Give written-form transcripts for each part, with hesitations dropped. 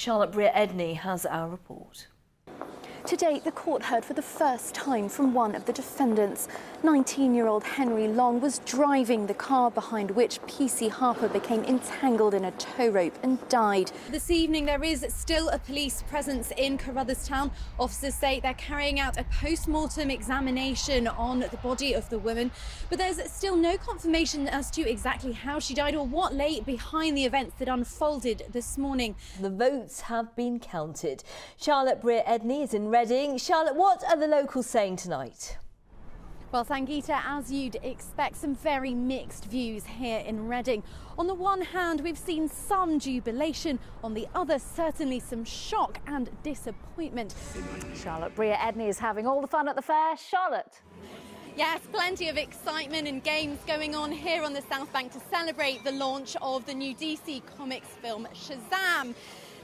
Charlotte Briere-Edney has our report. Today, the court heard for the first time from one of the defendants. 19-year-old Henry Long was driving the car behind which PC Harper became entangled in a tow rope and died. This evening, there is still a police presence in Carruthers-town. Officers say they're carrying out a post-mortem examination on the body of the woman, but there's still no confirmation as to exactly how she died or what lay behind the events that unfolded this morning. The votes have been counted. Charlotte Briere-Edney is in Reading. Charlotte, what are the locals saying tonight? Well, Sangeeta, as you'd expect, some very mixed views here in Reading. On the one hand, we've seen some jubilation. On the other, certainly some shock and disappointment. Charlotte Briere-Edney is having all the fun at the fair. Charlotte? Yes, plenty of excitement and games going on here on the South Bank to celebrate the launch of the new DC Comics film, Shazam.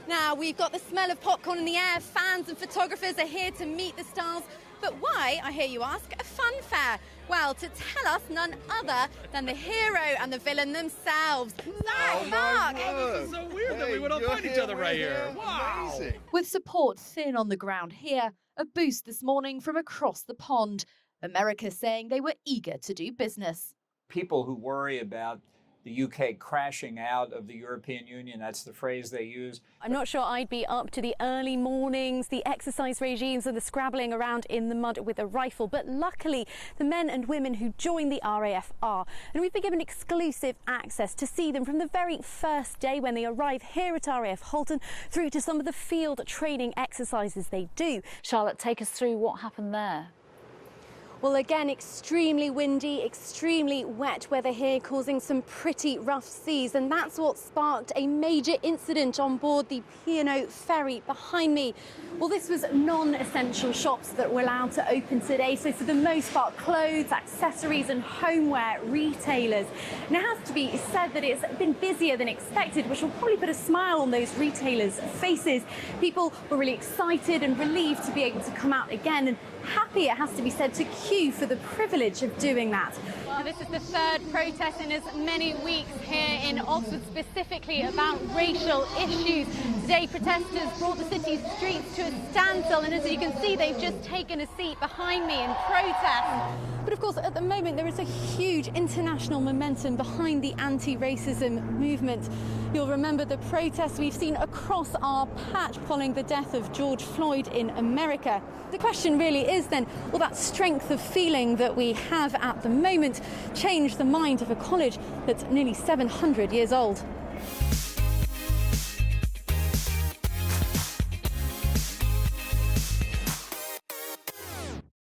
Now, we've got the smell of popcorn in the air. Fans and photographers are here to meet the stars. But why, I hear you ask, a fun fair? Well, to tell us, none other than the hero and the villain themselves. Zach, Mark! This is so weird that we would all find each other right here. Wow! Amazing. With support thin on the ground here, a boost this morning from across the pond. America saying they were eager to do business. People who worry about the UK crashing out of the European Union, that's the phrase they use. I'm not sure I'd be up to the early mornings, the exercise regimes and the scrabbling around in the mud with a rifle, but luckily the men and women who join the RAF are. And we've been given exclusive access to see them from the very first day when they arrive here at RAF Halton through to some of the field training exercises they do. Charlotte, take us through what happened there. Well, again, extremely windy, extremely wet weather here, causing some pretty rough seas. And that's what sparked a major incident on board the P&O ferry behind me. Well, this was non-essential shops that were allowed to open today. So for the most part, clothes, accessories and homeware retailers. And it has to be said that it's been busier than expected, which will probably put a smile on those retailers' faces. People were really excited and relieved to be able to come out again, and happy, it has to be said, to queue for the privilege of doing that. Well, this is the third protest in as many weeks here in Oxford, specifically about racial issues. Today, protesters brought the city's streets to a standstill, and as you can see, they've just taken a seat behind me in protest. But of course, at the moment, there is a huge international momentum behind the anti-racism movement. You'll remember the protests we've seen across our patch following the death of George Floyd in America. The question really is then, will that strength of feeling that we have at the moment change the mind of a college that's nearly 700 years old?